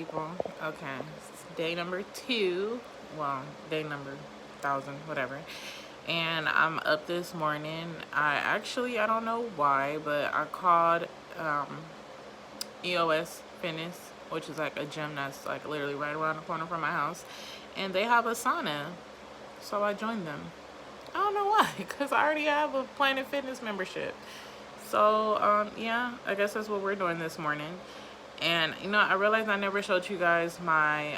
people. Okay, it's day number 2. Well, day number 1,000, whatever. And I'm up this morning. I don't know why, but I called um, EOS Fitness, which is like a gym that's like literally right around the corner from my house, and they have a sauna. So I joined them. I don't know why, because I already have a Planet Fitness membership. So, yeah, I guess that's what we're doing this morning. And, I realized I never showed you guys my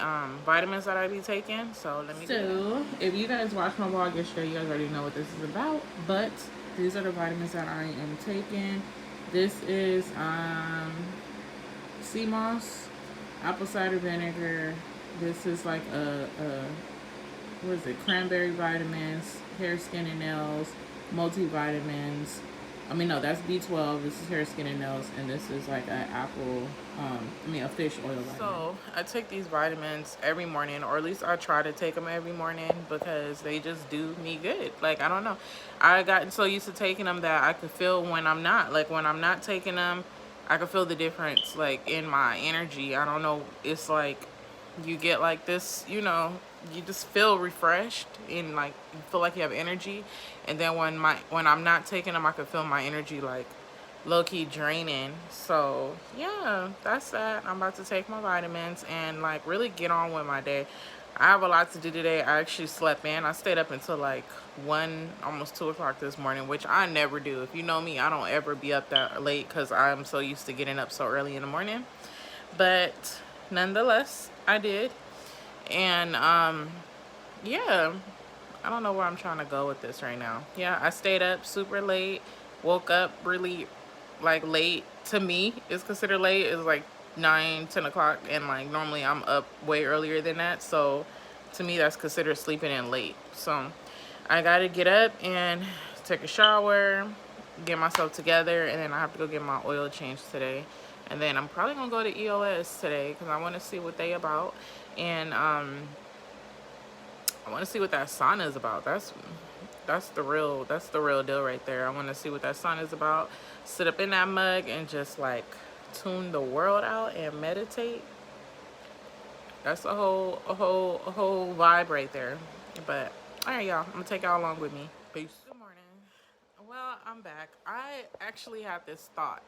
vitamins that I be taking. So, let me So, if you guys watched my vlog yesterday, you guys already know what this is about. But these are the vitamins that I am taking. This is sea moss, apple cider vinegar. This is like what is it? Cranberry vitamins, hair, skin, and nails, multivitamins. I mean, no, that's B12. This is hair, skin, and nails, and this is like an apple, a fish oil vitamin. So I take these vitamins every morning, or at least I try to take them every morning because they just do me good. Like, I don't know. I gotten so used to taking them that I could feel when I'm not. Like, when I'm not taking them, I can feel the difference, like, in my energy. I don't know. It's like you get like this, you just feel refreshed and like you feel like you have energy. And then when I'm not taking them, I can feel my energy like low-key draining. So yeah, that's that. I'm about to take my vitamins and like really get on with my day. I have a lot to do today. I actually slept in. I stayed up until like 1, almost 2 o'clock this morning, which I never do. If you know me, I don't ever be up that late because I'm so used to getting up so early in the morning. But nonetheless, I did. And yeah, I don't know where I'm trying to go with this right now. Yeah, I stayed up super late, woke up really like late. To me, it's considered late. It's like 9, 10 o'clock, and like normally I'm up way earlier than that. So to me, that's considered sleeping in late. So I gotta get up and take a shower, get myself together, and then I have to go get my oil changed today. And then I'm probably gonna go to EOS today because I want to see what they about. And I want to see what that sauna is about. That's the real deal right there. I want to see what that sauna is about. Sit up in that mug and just like tune the world out and meditate. That's a whole vibe right there. But all right, y'all, I'm gonna take y'all along with me. Peace. Good morning. Well, I'm back. I actually have this thought.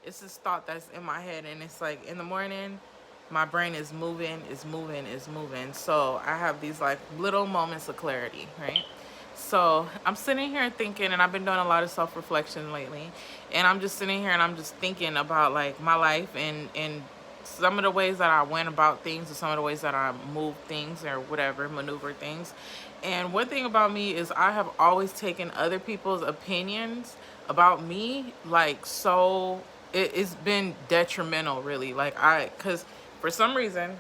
It's this thought that's in my head, and it's like in the morning, my brain is moving. So I have these like little moments of clarity, right? So I'm sitting here thinking, and I've been doing a lot of self-reflection lately, and I'm just sitting here and I'm just thinking about like my life and some of the ways that I went about things, or some of the ways that I moved things or whatever, maneuver things. And one thing about me is I have always taken other people's opinions about me like so it's been detrimental, really. Like because for some reason,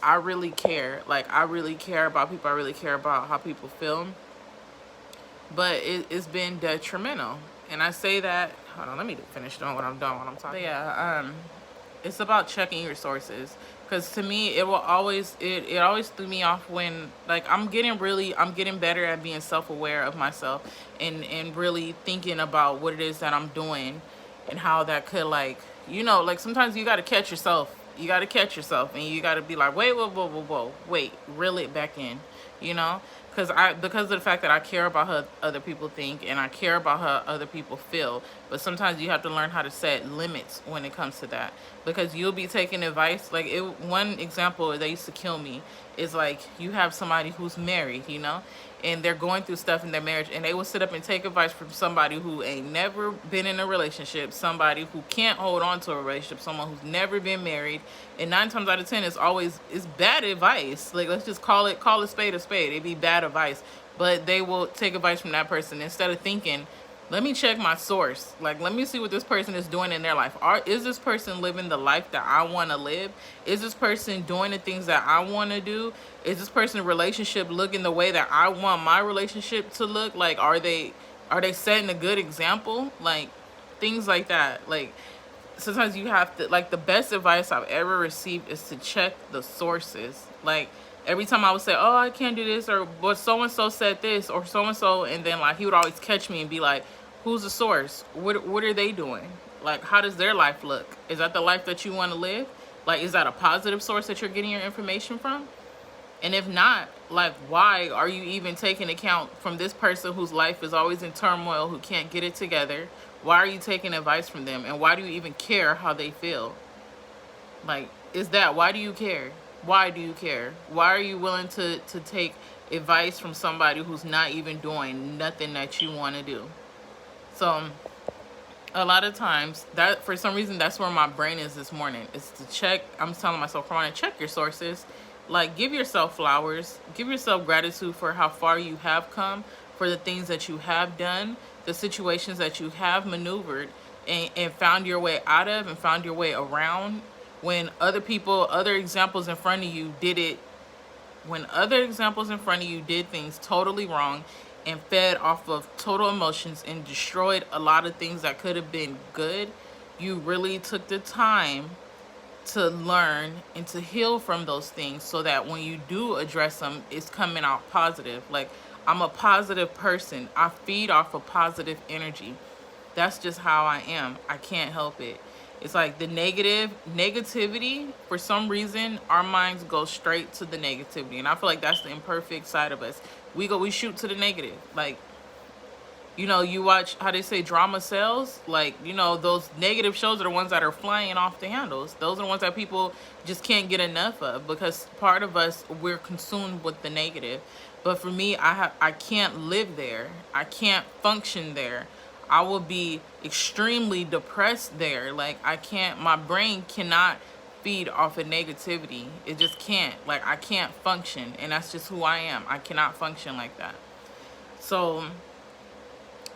I really care. Like, I really care about people. I really care about how people feel. But it's been detrimental. And I say that, hold on, let me finish doing what I'm doing while I'm talking. But yeah, it's about checking your sources. Because to me, it always threw me off when, like, I'm getting better at being self-aware of myself and really thinking about what it is that I'm doing and how that could, like, like sometimes you got to catch yourself. You got to catch yourself and you got to be like, wait, whoa, wait, reel it back in, because of the fact that I care about how other people think and I care about how other people feel. But sometimes you have to learn how to set limits when it comes to that, because you'll be taking advice. Like, one example that used to kill me is like, you have somebody who's married, and they're going through stuff in their marriage, and they will sit up and take advice from somebody who ain't never been in a relationship, somebody who can't hold on to a relationship, someone who's never been married. And 9 times out of 10, it's bad advice. Like, let's just call a spade a spade. It'd be bad advice, but they will take advice from that person instead of thinking, let me check my source. Like, let me see what this person is doing in their life. Is this person living the life that I want to live? Is this person doing the things that I want to do? Is this person's relationship looking the way that I want my relationship to look? Like, are they setting a good example? Like, things like that. Like, sometimes you have to, like, the best advice I've ever received is to check the sources. Like, every time I would say, oh, I can't do this, or but so-and-so said this, or so-and-so, and then, like, he would always catch me and be like, who's the source? What are they doing? Like, how does their life look? Is that the life that you want to live? Like, is that a positive source that you're getting your information from? And if not, like, why are you even taking account from this person whose life is always in turmoil, who can't get it together? Why are you taking advice from them? And why do you even care how they feel? Like, is that, why do you care? Why do you care? Why are you willing to take advice from somebody who's not even doing nothing that you want to do? So a lot of times, that for some reason, that's where my brain is this morning. It's to check. I'm telling myself, come on and check your sources. Like, give yourself flowers. Give yourself gratitude for how far you have come, for the things that you have done, the situations that you have maneuvered and found your way out of and found your way around. When other people, other examples in front of you did it, when other examples in front of you did things totally wrong and fed off of total emotions and destroyed a lot of things that could have been good, you really took the time to learn and to heal from those things, so that when you do address them, it's coming out positive. Like, I'm a positive person. I feed off of positive energy. That's just how I am. I can't help it. It's like the negativity, for some reason, our minds go straight to the negativity. And I feel like that's the imperfect side of us. We shoot to the negative. Like, you know, you watch how they say drama sells. Like, you know, those negative shows are the ones that are flying off the handles. Those are the ones that people just can't get enough of, because part of us, we're consumed with the negative. But for me, I can't live there. I can't function there. I will be extremely depressed there. Like, I can't, my brain cannot feed off of negativity. It just can't. Like, I can't function. And that's just who I am. I cannot function like that. So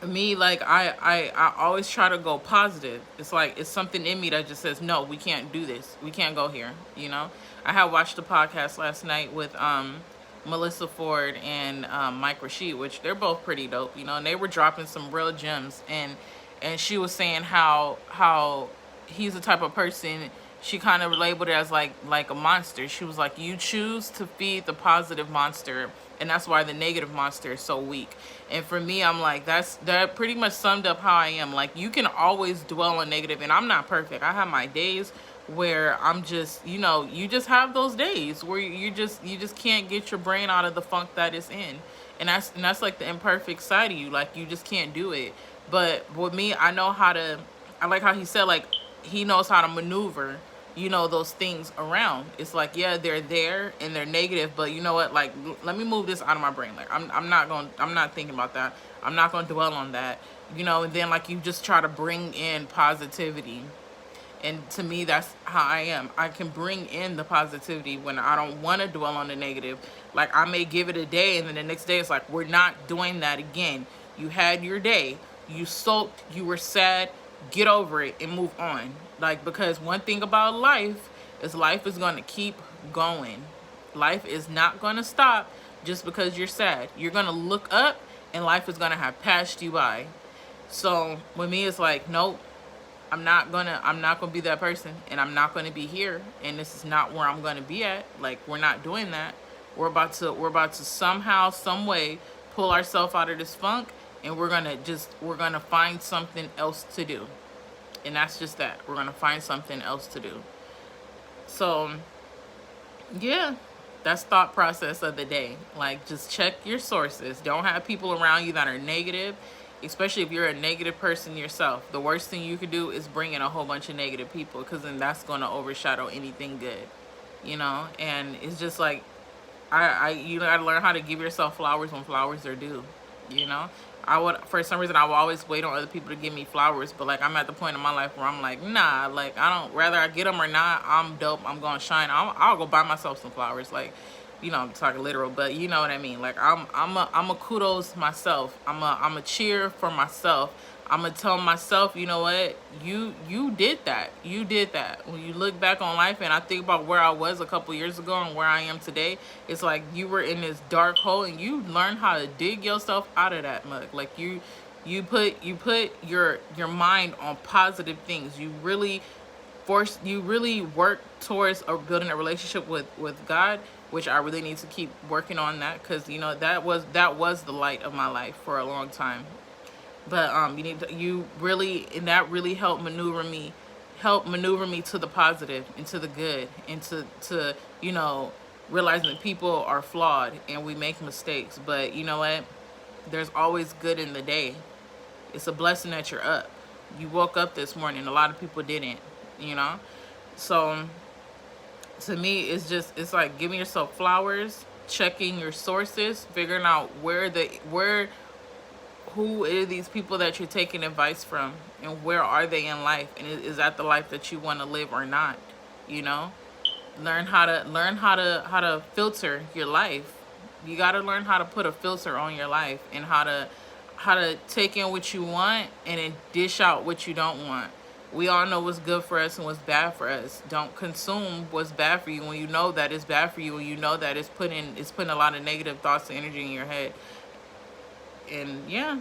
me, like, I always try to go positive. It's like, it's something in me that just says, no, we can't do this. We can't go here, you know? I had watched a podcast last night with Melissa Ford and Mike Rashid, which they're both pretty dope, you know, and they were dropping some real gems. And she was saying how he's the type of person, she kind of labeled it as like a monster. She was like, you choose to feed the positive monster, and that's why the negative monster is so weak. And for me, I'm like, that pretty much summed up how I am. Like, you can always dwell on negative, and I'm not perfect. I have my days where I'm just, you know, you just have those days where you just can't get your brain out of the funk that it's in. And that's like the imperfect side of you. Like, you just can't do it. But with me, I know how to, I like how he said, like, he knows how to maneuver, you know, those things around. It's like, yeah, they're there and they're negative, but you know what, like, let me move this out of my brain. Like, I'm not thinking about that. I'm not going to dwell on that, you know. And then, like, you just try to bring in positivity. And to me, that's how I am. I can bring in the positivity when I don't want to dwell on the negative. Like, I may give it a day, and then the next day it's like, we're not doing that again. You had your day. You sulked. You were sad. Get over it and move on. Like, because one thing about life is going to keep going. Life is not going to stop just because you're sad. You're going to look up, and life is going to have passed you by. So with me, it's like, nope. I'm not gonna be that person, and I'm not gonna be here, and this is not where I'm gonna be at. Like, we're not doing that. We're about to somehow, some way pull ourselves out of this funk, and we're gonna find something else to do. And that's just that. We're gonna find something else to do. So yeah, that's thought process of the day. Like, just check your sources. Don't have people around you that are negative. Especially if you're a negative person yourself. The worst thing you could do is bring in a whole bunch of negative people, because then that's going to overshadow anything good, you know. And it's just like, you got to learn how to give yourself flowers when flowers are due, you know. For some reason, I will always wait on other people to give me flowers, but like, I'm at the point in my life where I'm like, nah, like, whether I get them or not, I'm dope, I'm going to shine. I'll go buy myself some flowers. Like, you know, I'm talking literal, but you know what I mean. Like, I'm a kudos myself. I'm a cheer for myself. I'm gonna tell myself, you know what, you did that. You did that. When you look back on life, and I think about where I was a couple years ago and where I am today, it's like you were in this dark hole, and you learned how to dig yourself out of that mug. Like, you put your mind on positive things. You really work towards building a relationship with God, which I really need to keep working on that, because, you know, that was the light of my life for a long time. But you really, and that really help maneuver me to the positive and to the good, and to realizing that people are flawed and we make mistakes, but you know what, there's always good in the day. It's a blessing that you're up. You woke up this morning. A lot of people didn't, you know. So to me, it's like giving yourself flowers, checking your sources, figuring out who are these people that you're taking advice from, and where are they in life, and is that the life that you want to live or not, you know. Learn how to filter your life. You got to learn how to put a filter on your life, and how to take in what you want and then dish out what you don't want. We all know what's good for us and what's bad for us. Don't consume what's bad for you when you know that it's bad for you, and you know that it's putting a lot of negative thoughts and energy in your head. And yeah,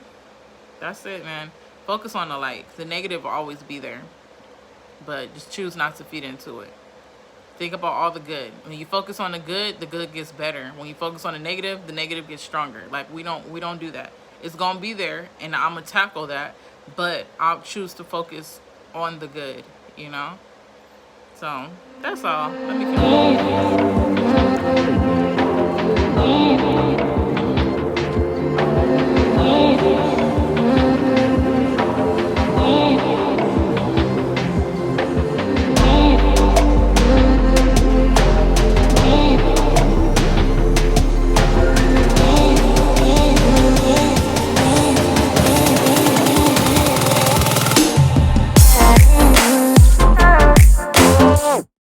that's it, man. Focus on the light. The negative will always be there, but just choose not to feed into it. Think about all the good. When you focus on the good gets better. When you focus on the negative gets stronger. Like we don't do that. It's gonna be there, and I'm gonna tackle that, but I'll choose to focus on the good. You know. So that's all. Let me finish.